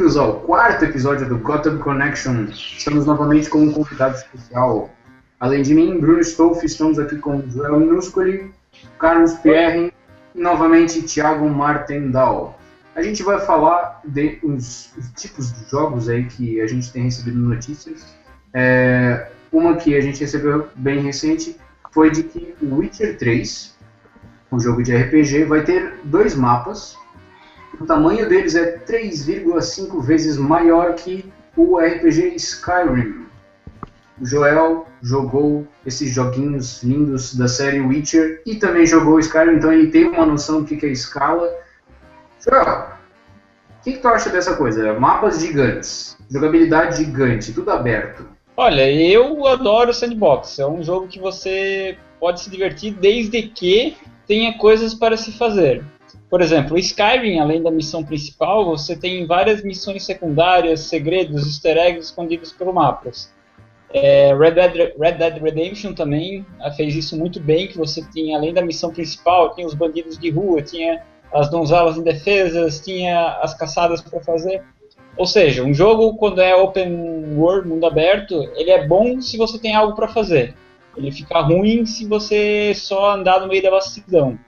bem-vindos ao quarto episódio do Gotham Connection. Estamos novamente com um convidado especial. Além de mim, Bruno Stolf, estamos aqui com Joel Minuscoli, Carlos Pierre e novamente Thiago Martendal. A gente vai falar de os tipos de jogos aí que a gente tem recebido notícias. Uma que a gente recebeu bem recente foi de que o Witcher 3, um jogo de RPG, vai ter 2 mapas. O tamanho deles é 3,5 vezes maior que o RPG Skyrim. O Joel jogou esses joguinhos lindos da série Witcher e também jogou Skyrim, então ele tem uma noção do que é escala. Joel, o que tu acha dessa coisa? Mapas gigantes, jogabilidade gigante, tudo aberto. Olha, eu adoro Sandbox. É um jogo que você pode se divertir desde que tenha coisas para se fazer. Por exemplo, o Skyrim, além da missão principal, você tem várias missões secundárias, segredos, easter eggs escondidos pelo mapas. Red Dead Redemption também fez isso muito bem, que você tinha, além da missão principal, tinha os bandidos de rua, tinha as donzelas indefesas, tinha as caçadas para fazer. Ou seja, um jogo, quando é open world, mundo aberto, ele é bom se você tem algo para fazer. Ele fica ruim se você só andar no meio da vastidão.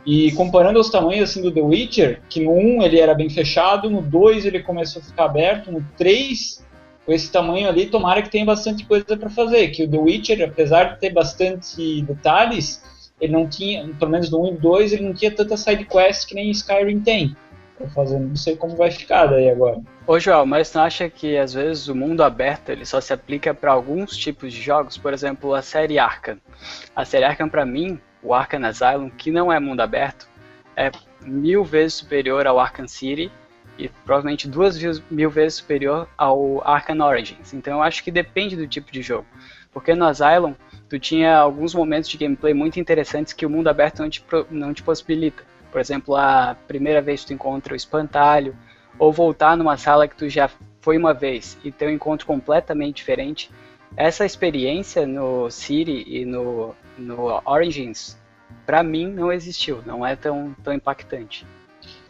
E comparando os tamanhos assim, do The Witcher, que no 1 ele era bem fechado, no 2 ele começou a ficar aberto, no 3, com esse tamanho ali, tomara que tenha bastante coisa para fazer. Que o The Witcher, apesar de ter bastante detalhes, ele não tinha, pelo menos no 1 e 2, ele não tinha tanta side quest que nem Skyrim tem. Tô fazendo, não sei como vai ficar daí agora. Ô Joel, mas tu não acha que às vezes o mundo aberto ele só se aplica para alguns tipos de jogos? Por exemplo, a série Arkham. A série Arkham, para mim, o Arkham Asylum, que não é mundo aberto, é 1000 vezes superior ao Arkham City e provavelmente 2000 vezes superior ao Arkham Origins. Então eu acho que depende do tipo de jogo. Porque no Asylum, tu tinha alguns momentos de gameplay muito interessantes que o mundo aberto não te possibilita. Por exemplo, a primeira vez que tu encontra o espantalho, ou voltar numa sala que tu já foi uma vez e ter um encontro completamente diferente. Essa experiência no City e no Origins, pra mim, não existiu, não é tão impactante.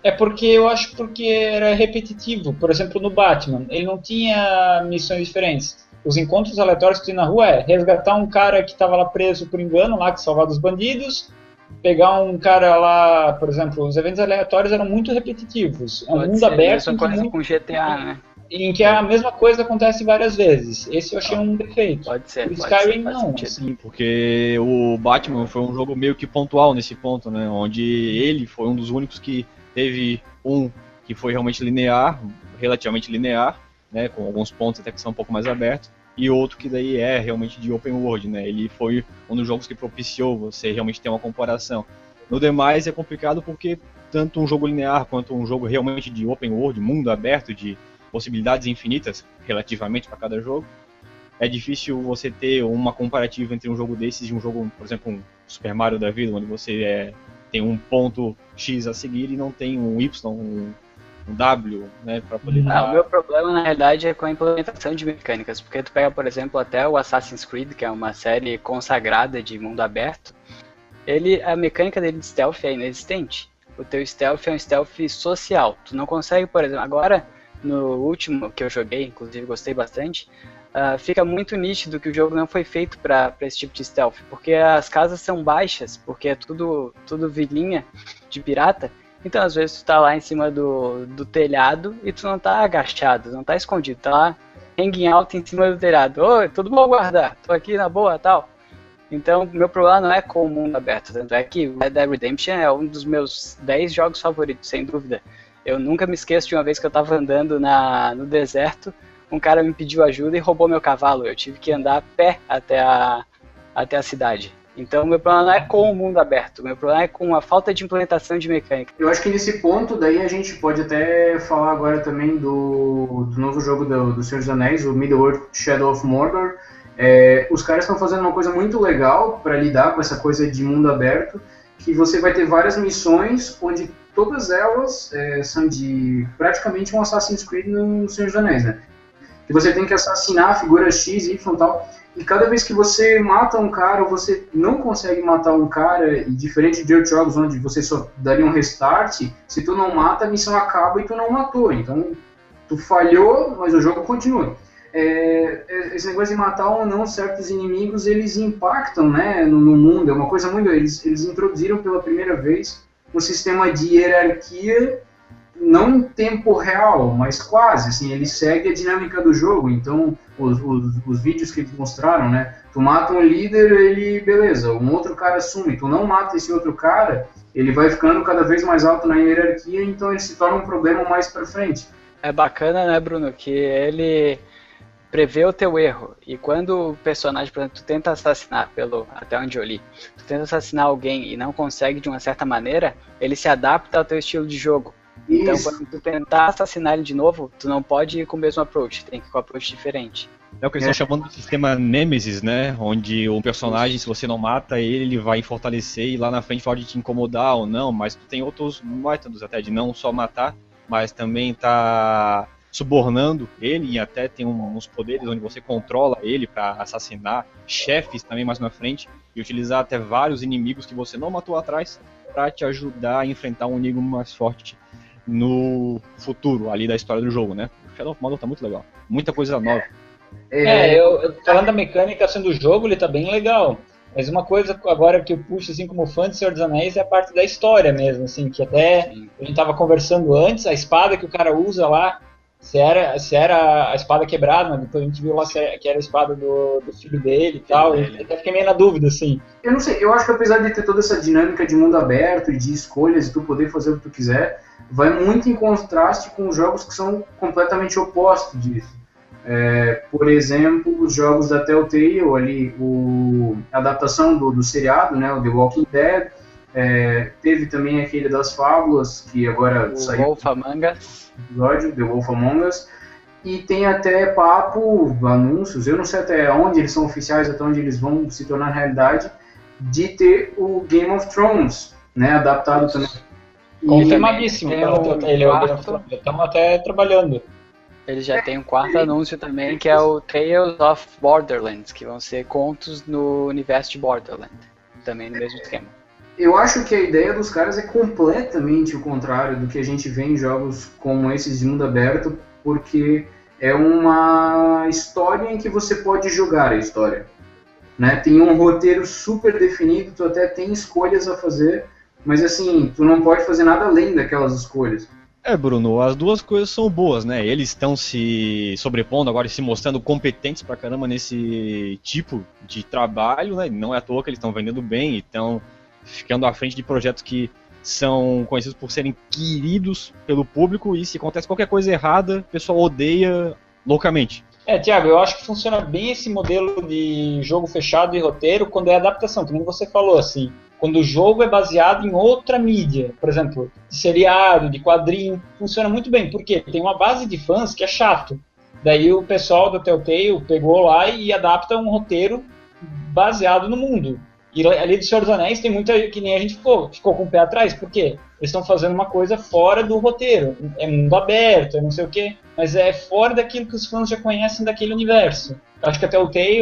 É porque eu acho porque era repetitivo. Por exemplo, no Batman, ele não tinha missões diferentes. Os encontros aleatórios que tinha na rua resgatar um cara que estava lá preso por engano, lá que salvava os bandidos, pegar um cara lá, por exemplo, os eventos aleatórios eram muito repetitivos. É um mundo aberto em que com GTA, né? Em que a mesma coisa acontece várias vezes. Esse eu achei um defeito. Pode ser. O Skyrim não. Sim, porque o Batman foi um jogo meio que pontual nesse ponto, né? Onde ele foi um dos únicos que teve um que foi realmente linear, relativamente linear, né? Com alguns pontos até que são um pouco mais abertos. E outro que daí é realmente de open world, né? Ele foi um dos jogos que propiciou você realmente ter uma comparação. No demais é complicado porque tanto um jogo linear quanto um jogo realmente de open world, mundo aberto, de possibilidades infinitas relativamente para cada jogo, é difícil você ter uma comparativa entre um jogo desses e um jogo, por exemplo, um Super Mario da vida, onde você tem um ponto X a seguir e não tem um Y, um W, né, para poder... O meu problema, na realidade, é com a implementação de mecânicas, porque tu pega, por exemplo, até o Assassin's Creed, que é uma série consagrada de mundo aberto, a mecânica dele de stealth é inexistente. O teu stealth é um stealth social. Tu não consegue, por exemplo, agora, no último que eu joguei, inclusive gostei bastante, fica muito nítido que o jogo não foi feito para esse tipo de stealth, porque as casas são baixas, porque é tudo vilinha de pirata. Então, às vezes, tu tá lá em cima do telhado e tu não tá agachado, não tá escondido, tá lá hanging out em cima do telhado. Oi, tudo bom guardar? Tô aqui na boa, tal. Então, meu problema não é com o mundo aberto, tanto é que Red Dead Redemption é um dos meus 10 jogos favoritos, sem dúvida. Eu nunca me esqueço de uma vez que eu tava andando no deserto, um cara me pediu ajuda e roubou meu cavalo. Eu tive que andar a pé até a cidade. Então, meu problema não é com o mundo aberto, meu problema é com a falta de implementação de mecânica. Eu acho que nesse ponto, daí a gente pode até falar agora também do novo jogo do Senhor dos Anéis, o Middle-earth Shadow of Mordor. Os caras estão fazendo uma coisa muito legal para lidar com essa coisa de mundo aberto, que você vai ter várias missões, onde todas elas são de praticamente um Assassin's Creed no Senhor dos Anéis, né? Que você tem que assassinar a figura X, Y e tal. E cada vez que você mata um cara ou você não consegue matar um cara, e diferente de outros jogos onde você só daria um restart, se tu não mata, a missão acaba e tu não matou. Então Tu falhou, mas o jogo continua. Esse negócio de matar ou não certos inimigos, eles impactam, né, no mundo. É uma coisa muito... Eles introduziram pela primeira vez um sistema de hierarquia, não em tempo real, mas quase, assim, ele segue a dinâmica do jogo. Então, os vídeos que eles mostraram, né, tu mata um líder, ele, beleza, um outro cara assume, tu não mata esse outro cara, ele vai ficando cada vez mais alto na hierarquia, então ele se torna um problema mais pra frente. É bacana, né, Bruno, que ele prevê o teu erro, e quando o personagem, por exemplo, tu tenta assassinar, até onde eu li, tu tenta assassinar alguém e não consegue de uma certa maneira, ele se adapta ao teu estilo de jogo. Então, quando tu tentar assassinar ele de novo, tu não pode ir com o mesmo approach, tem que ir com um approach diferente. É o que eles estão chamando de sistema Nemesis, né? Onde um personagem, se você não mata ele vai fortalecer e lá na frente pode te incomodar ou não, mas tu tem outros métodos até de não só matar, mas também tá subornando ele e até tem uns poderes onde você controla ele para assassinar chefes também mais na frente e utilizar até vários inimigos que você não matou atrás para te ajudar a enfrentar um inimigo mais forte no futuro ali da história do jogo, né? O Shadow of Mordor tá muito legal, muita coisa nova. Falando da mecânica assim, do jogo, ele tá bem legal. Mas uma coisa agora que eu puxo assim, como fã de Senhor dos Anéis é a parte da história mesmo, assim, que até a gente tava conversando antes, a espada que o cara usa lá, se era a espada quebrada, mas depois a gente viu lá que era a espada do filho dele e tal, e até fiquei meio na dúvida, assim. Eu não sei, eu acho que apesar de ter toda essa dinâmica de mundo aberto e de escolhas e tu poder fazer o que tu quiser, vai muito em contraste com os jogos que são completamente opostos disso. Por exemplo, os jogos da Telltale, ali, a adaptação do seriado, né, o The Walking Dead, teve também aquele das fábulas, que agora saiu Wolf Among Us. Episódio, The Wolf Among Us, e tem até papo, anúncios, eu não sei até onde eles são oficiais, até onde eles vão se tornar realidade, de ter o Game of Thrones, né, adaptado também. Confirmadíssimo, estamos até trabalhando. Eles já têm um quarto anúncio também, que é o Tales of Borderlands, que vão ser contos no universo de Borderlands, também no mesmo esquema. Eu acho que a ideia dos caras é completamente o contrário do que a gente vê em jogos como esses de mundo aberto, porque é uma história em que você pode jogar a história, né? Tem um roteiro super definido, tu até tem escolhas a fazer, mas assim, tu não pode fazer nada além daquelas escolhas. Bruno, as duas coisas são boas, né? Eles estão se sobrepondo agora e se mostrando competentes pra caramba nesse tipo de trabalho, né? Não é à toa que eles estão vendendo bem e estão ficando à frente de projetos que são conhecidos por serem queridos pelo público e se acontece qualquer coisa errada, o pessoal odeia loucamente. Thiago, eu acho que funciona bem esse modelo de jogo fechado e roteiro quando é adaptação, como você falou, assim. Quando o jogo é baseado em outra mídia, por exemplo, de seriado, de quadrinho, funciona muito bem, porque tem uma base de fãs que é chato. Daí o pessoal da Telltale pegou lá e adapta um roteiro baseado no mundo. E ali do Senhor dos Anéis tem muita que nem a gente ficou com o pé atrás, por quê? Eles estão fazendo uma coisa fora do roteiro, é mundo aberto, é não sei o quê, mas é fora daquilo que os fãs já conhecem daquele universo. Eu acho que a Telltale,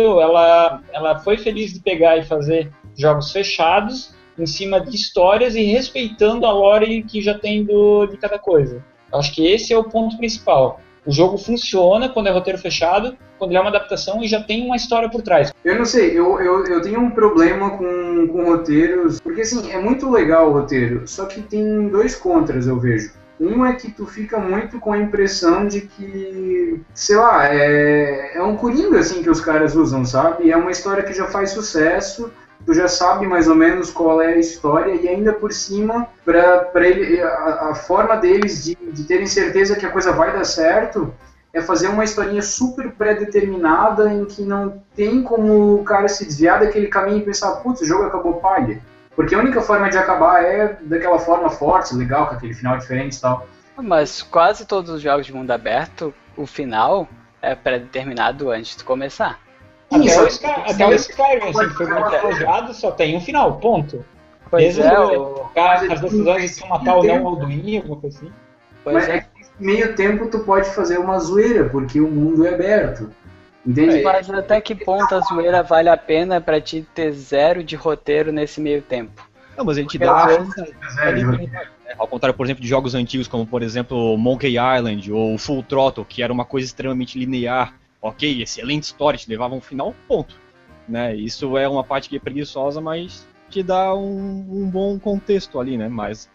ela foi feliz de pegar e fazer jogos fechados em cima de histórias e respeitando a lore que já tem de cada coisa. Eu acho que esse é o ponto principal. O jogo funciona quando é roteiro fechado, quando ele é uma adaptação e já tem uma história por trás. Eu não sei, eu tenho um problema com roteiros, porque assim, é muito legal o roteiro, só que tem dois contras, eu vejo. Um é que tu fica muito com a impressão de que, sei lá, é um coringa assim que os caras usam, sabe? É uma história que já faz sucesso, tu já sabe mais ou menos qual é a história e ainda por cima, para ele, a forma deles de terem certeza que a coisa vai dar certo é fazer uma historinha super pré-determinada em que não tem como o cara se desviar daquele caminho e pensar, putz, o jogo acabou palha. Porque a única forma de acabar é daquela forma forte, legal, com aquele final diferente e tal. Mas quase todos os jogos de mundo aberto, o final é pré-determinado antes de começar. Até o Skyrim, assim, que foi muito elogiado, só tem um final, ponto. Pois as decisões de matar ou não o Alduin, alguma coisa assim. Mas meio tempo tu pode fazer uma zoeira, porque o mundo é aberto. Entende? Mas até que ponto a zoeira vale a pena pra ti ter zero de roteiro nesse meio tempo? Não, mas a gente dá Ao contrário, por exemplo, de jogos antigos como, por exemplo, Monkey Island ou Full Throttle, que era uma coisa extremamente linear. Ok, excelente história, te levava a um final, ponto. Né? Isso é uma parte que é preguiçosa, mas te dá um bom contexto ali, né? Mas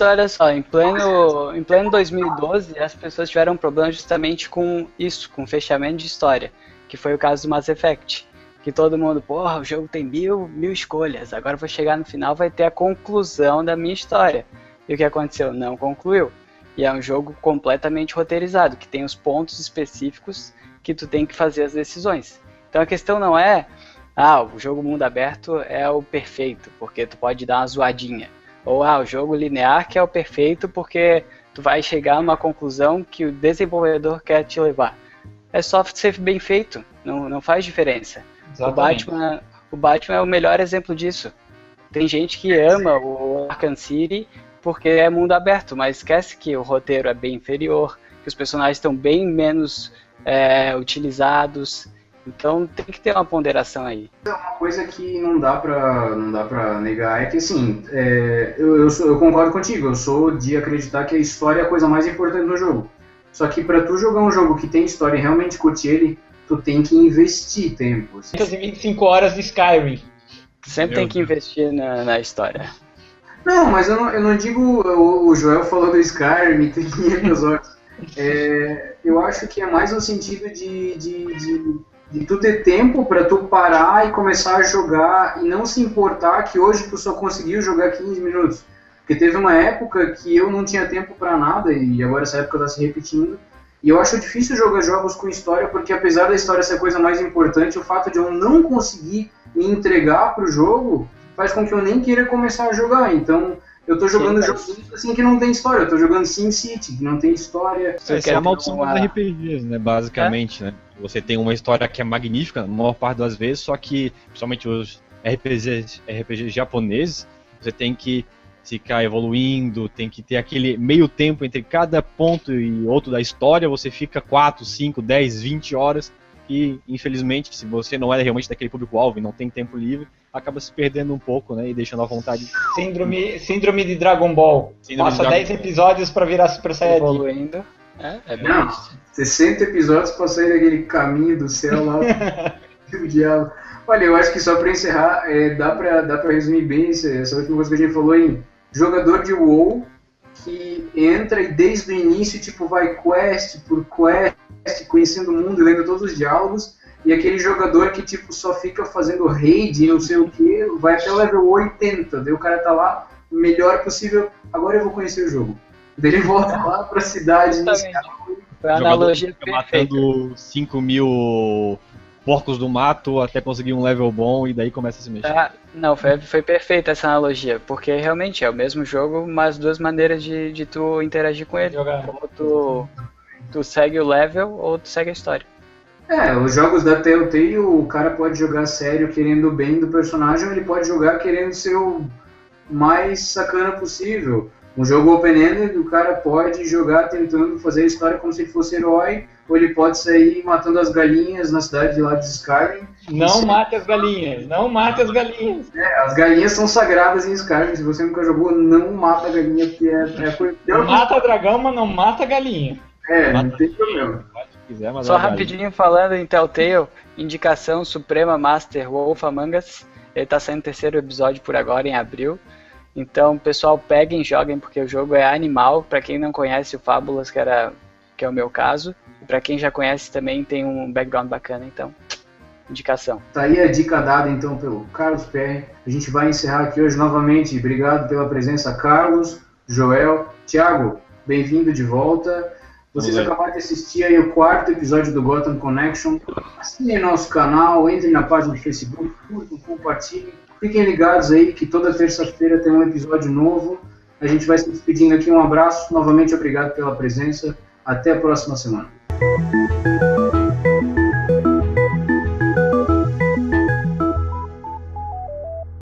olha só, em pleno 2012, as pessoas tiveram problema justamente com isso, com fechamento de história, que foi o caso do Mass Effect. Que todo mundo, porra, o jogo tem mil escolhas, agora eu vou chegar no final, vai ter a conclusão da minha história. E o que aconteceu? Não concluiu. E é um jogo completamente roteirizado, que tem os pontos específicos que tu tem que fazer as decisões. Então a questão não é, o jogo mundo aberto é o perfeito, porque tu pode dar uma zoadinha. Ou, o jogo linear que é o perfeito porque tu vai chegar numa conclusão que o desenvolvedor quer te levar. É só ser bem feito, não faz diferença. O Batman é o melhor exemplo disso. Tem gente que ama o Arkham City porque é mundo aberto, mas esquece que o roteiro é bem inferior, que os personagens estão bem menos utilizados. Então tem que ter uma ponderação aí. Uma coisa que não dá pra negar é que, assim, eu concordo contigo, eu sou de acreditar que a história é a coisa mais importante no jogo. Só que pra tu jogar um jogo que tem história e realmente curtir ele, tu tem que investir tempo. 125 horas de Skyrim. Sempre tem que investir na história. Não, mas eu não digo, o Joel falou do Skyrim, tem 500 horas. Eu acho que é mais no sentido de tu ter tempo pra tu parar e começar a jogar e não se importar que hoje tu só conseguiu jogar 15 minutos. Porque teve uma época que eu não tinha tempo pra nada e agora essa época tá se repetindo. E eu acho difícil jogar jogos com história porque apesar da história ser a coisa mais importante, o fato de eu não conseguir me entregar pro jogo faz com que eu nem queira começar a jogar. Então eu tô jogando jogos assim que não tem história. Eu tô jogando SimCity, que não tem história. Essa é a maldição dos RPGs, né? Basicamente, né? Você tem uma história que é magnífica, na maior parte das vezes, só que, principalmente os RPGs japoneses, você tem que ficar evoluindo, tem que ter aquele meio tempo entre cada ponto e outro da história, você fica 4, 5, 10, 20 horas e, infelizmente, se você não é realmente daquele público-alvo e não tem tempo livre, acaba se perdendo um pouco, né, e deixando à vontade. Síndrome de Dragon Ball. Passa 10 episódios pra virar Super Saiyajin. Evoluindo. É bem não, isso. 60 episódios pra sair daquele caminho do céu lá do diabo. Olha, eu acho que só pra encerrar, dá pra resumir bem essa última coisa que a gente falou em jogador de WoW que entra e desde o início tipo vai quest por quest, conhecendo o mundo e lendo todos os diálogos, e aquele jogador que tipo só fica fazendo raid, não sei o que, vai até o level 80, daí o cara tá lá, o melhor possível, agora eu vou conhecer o jogo. Daí ele volta lá pra cidade inicial. Foi a analogia perfeita. Matando 5 mil porcos do mato até conseguir um level bom e daí começa a se mexer. Não, foi perfeita essa analogia, porque realmente é o mesmo jogo, mas duas maneiras de tu interagir com ele. Ou tu segue o level ou tu segue a história. Os jogos da Telltale, o cara pode jogar sério querendo o bem do personagem, ou ele pode jogar querendo ser o mais sacana possível. Um jogo open-ended, o cara pode jogar tentando fazer a história como se ele fosse herói, ou ele pode sair matando as galinhas na cidade lá de Skyrim. Não mate as galinhas, não mate as galinhas. As galinhas são sagradas em Skyrim, se você nunca jogou, não mata a galinha, porque é a coisa pior. Mata dragão, mas não mata a galinha. Não tem problema. Só rapidinho falando em Telltale, indicação Suprema Master Wolf Among Us, ele tá saindo o 3º episódio por agora, em abril. Então, pessoal, peguem e joguem, porque o jogo é animal. Pra quem não conhece o Fábulas, que é o meu caso, e pra quem já conhece também tem um background bacana, então, indicação. Tá aí a dica dada, então, pelo Carlos PR. A gente vai encerrar aqui hoje novamente. Obrigado pela presença, Carlos, Joel, Thiago, bem-vindo de volta. Vocês acabaram de assistir aí o 4º episódio do Gotham Connection. Assinem nosso canal, entrem na página do Facebook, curtam, compartilhem. Fiquem ligados aí que toda terça-feira tem um episódio novo. A gente vai se despedindo aqui. Um abraço. Novamente, obrigado pela presença. Até a próxima semana.